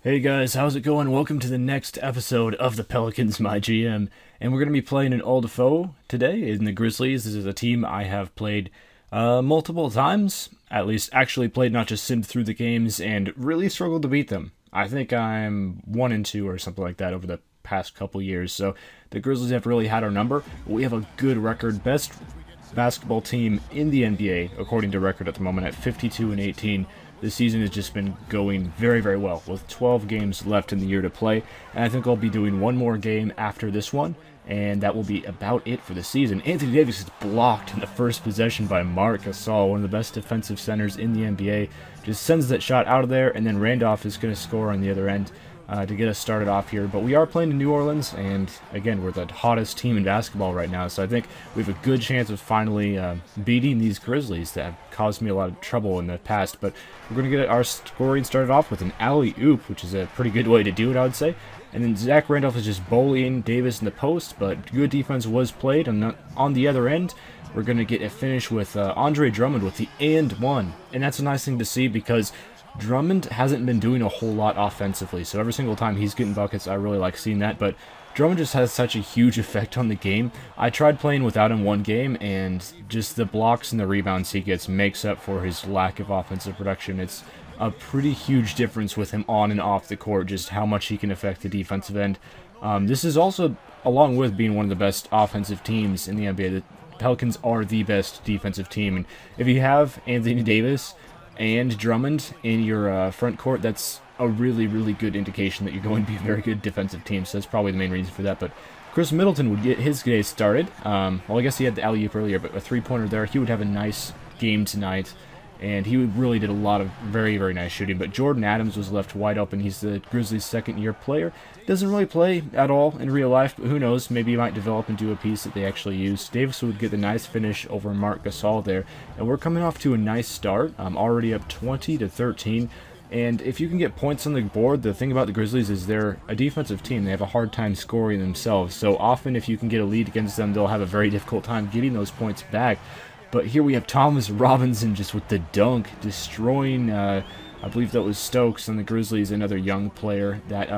Hey guys, how's it going? Welcome to the next episode of the Pelicans MyGm, and we're going to be playing an old foe today in the Grizzlies. This is a team I have played multiple times, at least actually played, not just simmed through the games, and really struggled to beat them. I think I'm 1-2 or something like that over the past couple years, so the Grizzlies have really had our number. We have a good record, best basketball team in the NBA according to record at the moment at 52-18. This season has just been going very, very well with 12 games left in the year to play, and I think I'll be doing one more game after this one, and that will be about it for the season. Anthony Davis is blocked in the first possession by Marc Gasol, one of the best defensive centers in the NBA. Just sends that shot out of there, and then Randolph is going to score on the other end to get us started off here. But we are playing in New Orleans, and again, we're the hottest team in basketball right now, so I think we have a good chance of finally beating these Grizzlies that have caused me a lot of trouble in the past. But we're going to get our scoring started off with an alley-oop, which is a pretty good way to do it, I would say. And then Zach Randolph is just bullying Davis in the post, but good defense was played. And on the other end, we're going to get a finish with Andre Drummond with the and one. And that's a nice thing to see because Drummond hasn't been doing a whole lot offensively, so every single time he's getting buckets, I really like seeing that, but Drummond just has such a huge effect on the game. I tried playing without him one game, and just the blocks and the rebounds he gets makes up for his lack of offensive production. It's a pretty huge difference with him on and off the court, just how much he can affect the defensive end. This is also, along with being one of the best offensive teams in the NBA, the Pelicans are the best defensive team, and if you have Anthony Davis and Drummond in your front court, that's a really, really good indication that you're going to be a very good defensive team, so that's probably the main reason for that. But Chris Middleton would get his day started. Well, I guess he had the alley-oop earlier, but a three-pointer there. He would have a nice game tonight, and he really did a lot of very, very nice shooting. But Jordan Adams was left wide open. He's the Grizzlies' second-year player. Doesn't really play at all in real life, but who knows? Maybe he might develop into a piece that they actually use. Davis would get the nice finish over Marc Gasol there, and we're coming off to a nice start. Already up 20-13. And if you can get points on the board, the thing about the Grizzlies is they're a defensive team. They have a hard time scoring themselves. So often if you can get a lead against them, they'll have a very difficult time getting those points back. But here we have Thomas Robinson just with the dunk, destroying, I believe that was Stokes on the Grizzlies, another young player that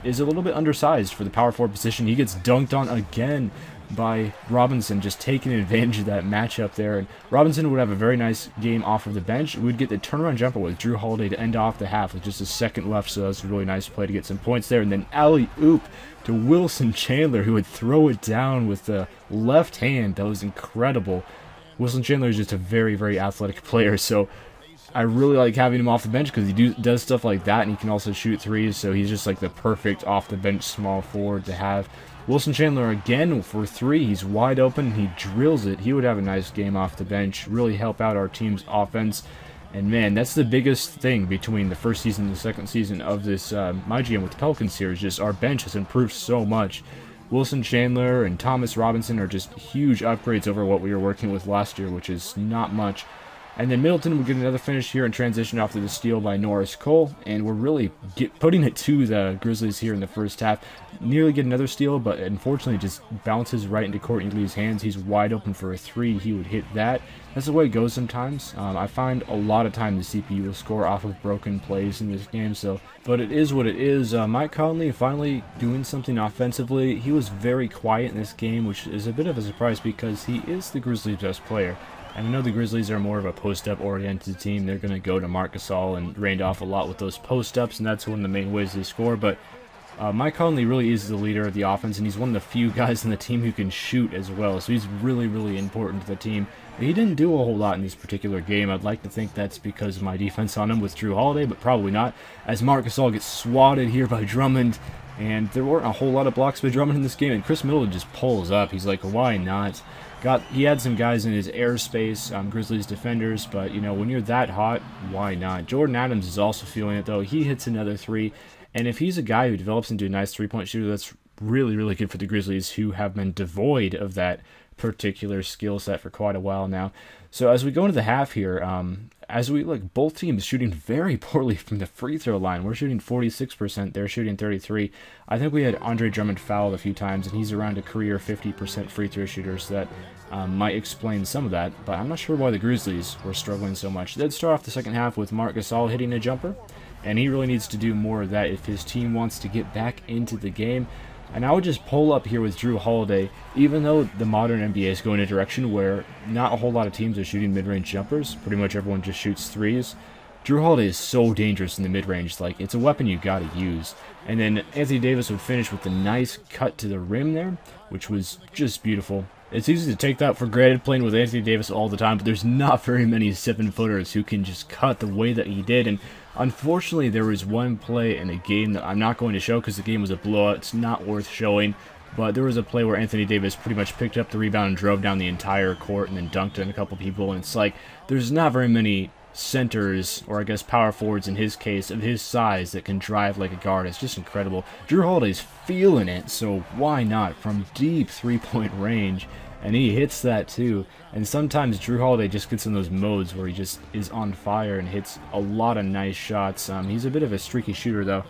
is a little bit undersized for the power forward position. He gets dunked on again by Robinson, just taking advantage of that matchup there. And Robinson would have a very nice game off of the bench. We'd get the turnaround jumper with Drew Holiday to end off the half with just a second left, so that was a really nice play to get some points there. And then alley-oop to Wilson Chandler, who would throw it down with the left hand. That was incredible. Wilson Chandler is just a very, very athletic player, so I really like having him off the bench because he does stuff like that, and he can also shoot threes, so he's just like the perfect off-the-bench small forward to have. Wilson Chandler again for three. He's wide open. He drills it. He would have a nice game off the bench, really help out our team's offense. And man, that's the biggest thing between the first season and the second season of this MyGM with the Pelicans series. Just our bench has improved so much. Wilson Chandler and Thomas Robinson are just huge upgrades over what we were working with last year, which is not much. And then Middleton would get another finish here and transition off to the steal by Norris Cole. And we're really putting it to the Grizzlies here in the first half. Nearly get another steal, but unfortunately just bounces right into Courtney Lee's hands. He's wide open for a three. He would hit that. That's the way it goes sometimes. I find a lot of time the CPU will score off of broken plays in this game. But it is what it is. Mike Conley finally doing something offensively. He was very quiet in this game, which is a bit of a surprise because he is the Grizzlies' best player. And I know the Grizzlies are more of a post-up oriented team. They're going to go to Marc Gasol and Randolph a lot with those post-ups, and that's one of the main ways they score. But Mike Conley really is the leader of the offense, and he's one of the few guys in the team who can shoot as well. So he's really, really important to the team. But he didn't do a whole lot in this particular game. I'd like to think that's because of my defense on him with Drew Holiday, but probably not. As Marc Gasol gets swatted here by Drummond, and there weren't a whole lot of blocks by Drummond in this game, and Chris Middleton just pulls up. He's like, why not? He had some guys in his airspace, Grizzlies defenders, but, you know, when you're that hot, why not? Jordan Adams is also feeling it, though. He hits another three, and if he's a guy who develops into a nice three-point shooter, that's really, really good for the Grizzlies, who have been devoid of that particular skill set for quite a while now. So as we go into the half here, as we look, both teams shooting very poorly from the free throw line. We're shooting 46%, they're shooting 33%. I think we had Andre Drummond fouled a few times, and he's around a career 50% free throw shooter, so that might explain some of that, but I'm not sure why the Grizzlies were struggling so much. They'd start off the second half with Marc Gasol hitting a jumper, and he really needs to do more of that if his team wants to get back into the game. And I would just pull up here with Jrue Holiday, even though the modern NBA is going in a direction where not a whole lot of teams are shooting mid-range jumpers. Pretty much everyone just shoots threes. Jrue Holiday is so dangerous in the mid-range. Like, it's a weapon you got to use. And then Anthony Davis would finish with a nice cut to the rim there, which was just beautiful. It's easy to take that for granted playing with Anthony Davis all the time, but there's not very many 7-footers who can just cut the way that he did. And unfortunately, there was one play in a game that I'm not going to show because the game was a blowout. It's not worth showing. But there was a play where Anthony Davis pretty much picked up the rebound and drove down the entire court and then dunked on a couple people. And it's like, there's not very many centers, or I guess power forwards in his case, of his size that can drive like a guard. It's just incredible. Jrue Holiday's feeling it, so why not? From deep three-point range, and he hits that too. And sometimes Jrue Holiday just gets in those modes where he just is on fire and hits a lot of nice shots. He's a bit of a streaky shooter though.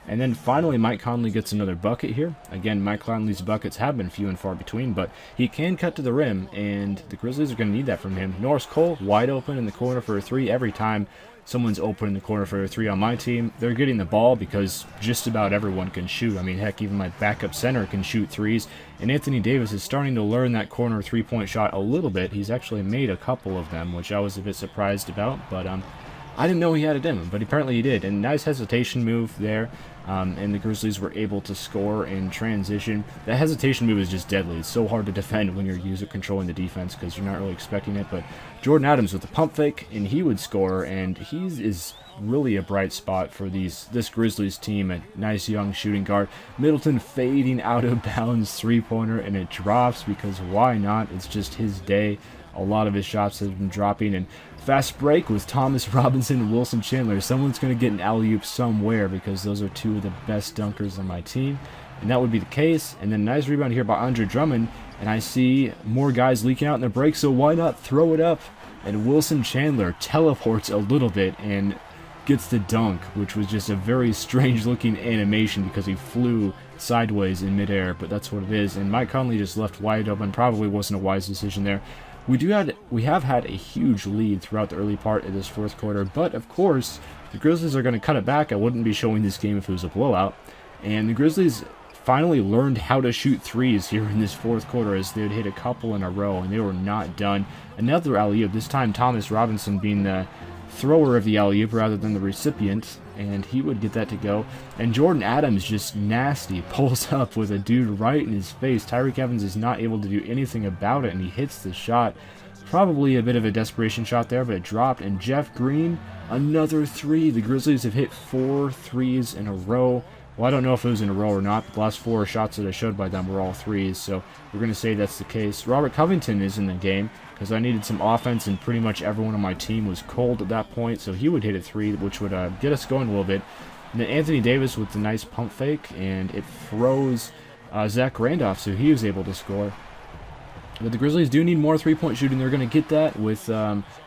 And then finally, Mike Conley gets another bucket here. Again, Mike Conley's buckets have been few and far between, but he can cut to the rim, and the Grizzlies are going to need that from him. Norris Cole, wide open in the corner for a three. Every time someone's open in the corner for a three on my team, they're getting the ball because just about everyone can shoot. I mean, heck, even my backup center can shoot threes, and Anthony Davis is starting to learn that corner three-point shot a little bit. He's actually made a couple of them, which I was a bit surprised about, but I didn't know he had it in him, but apparently he did. And nice hesitation move there. And the Grizzlies were able to score in transition. That hesitation move is just deadly. It's so hard to defend when you're user controlling the defense because you're not really expecting it. But Jordan Adams with the pump fake, and he would score, and he is really a bright spot for this Grizzlies team. A nice young shooting guard. Middleton fading out of bounds three-pointer, and it drops because why not? It's just his day. A lot of his shots have been dropping, and fast break with Thomas Robinson and Wilson Chandler. Someone's going to get an alley-oop somewhere because those are two of the best dunkers on my team, and that would be the case. And then nice rebound here by Andre Drummond, and I see more guys leaking out in the break, so why not throw it up? And Wilson Chandler teleports a little bit and gets the dunk, which was just a very strange-looking animation because he flew sideways in midair, but that's what it is. And Mike Conley just left wide open. Probably wasn't a wise decision there. We have had a huge lead throughout the early part of this fourth quarter, but of course the Grizzlies are going to cut it back. I wouldn't be showing this game if it was a blowout, and the Grizzlies finally learned how to shoot threes here in this fourth quarter as they would hit a couple in a row, and they were not done. Another alley-oop, this time Thomas Robinson being the thrower of the alley-oop rather than the recipient, and he would get that to go. And Jordan Adams, just nasty, pulls up with a dude right in his face. Tyreke Evans is not able to do anything about it, and he hits the shot. Probably a bit of a desperation shot there, but it dropped. And Jeff Green, another three. The Grizzlies have hit 4 threes in a row. Well, I don't know if it was in a row or not, but the last 4 shots that I showed by them were all threes, so we're going to say that's the case. Robert Covington is in the game because I needed some offense, and pretty much everyone on my team was cold at that point, so he would hit a 3, which would get us going a little bit. And then Anthony Davis with the nice pump fake, and it froze Zach Randolph, so he was able to score. But the Grizzlies do need more three-point shooting. They're going to get that with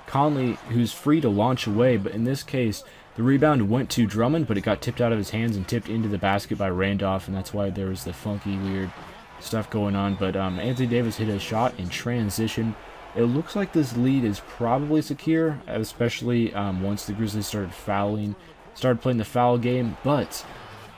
Conley, who's free to launch away, but in this case, the rebound went to Drummond, but it got tipped out of his hands and tipped into the basket by Randolph, and that's why there was the funky, weird stuff going on. But Anthony Davis hit a shot in transition. It looks like this lead is probably secure, especially once the Grizzlies started playing the foul game. But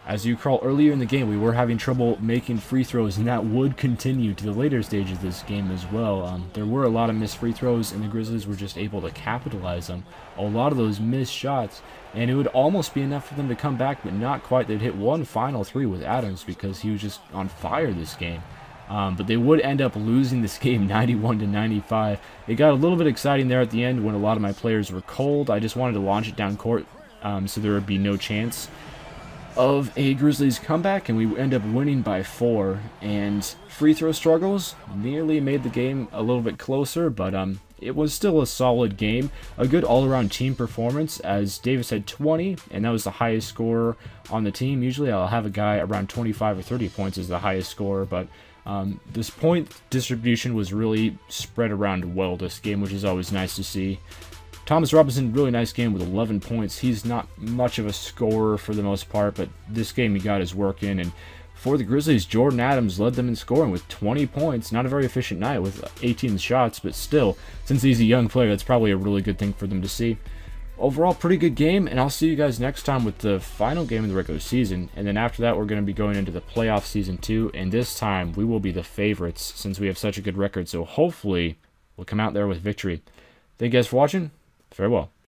as you recall earlier in the game, we were having trouble making free throws, and that would continue to the later stage of this game as well. There were a lot of missed free throws, and the Grizzlies were just able to capitalize on a lot of those missed shots, and it would almost be enough for them to come back, but not quite. They'd hit one final 3 with Adams because he was just on fire this game. But they would end up losing this game 91-95. It got a little bit exciting there at the end when a lot of my players were cold. I just wanted to launch it down court so there would be no chance of a Grizzlies comeback, and we end up winning by 4. And free throw struggles nearly made the game a little bit closer, but it was still a solid game. A good all-around team performance, as Davis had 20, and that was the highest scorer on the team. Usually I'll have a guy around 25 or 30 points as the highest scorer, but this point distribution was really spread around well this game, which is always nice to see. Thomas Robinson, really nice game with 11 points. He's not much of a scorer for the most part, but this game he got his work in. And for the Grizzlies, Jordan Adams led them in scoring with 20 points. Not a very efficient night with 18 shots, but still, since he's a young player, that's probably a really good thing for them to see. overall, pretty good game, and I'll see you guys next time with the final game of the regular season. And then after that, we're going to be going into the playoff season 2, and this time we will be the favorites since we have such a good record. So hopefully, we'll come out there with victory. Thank you guys for watching. Farewell.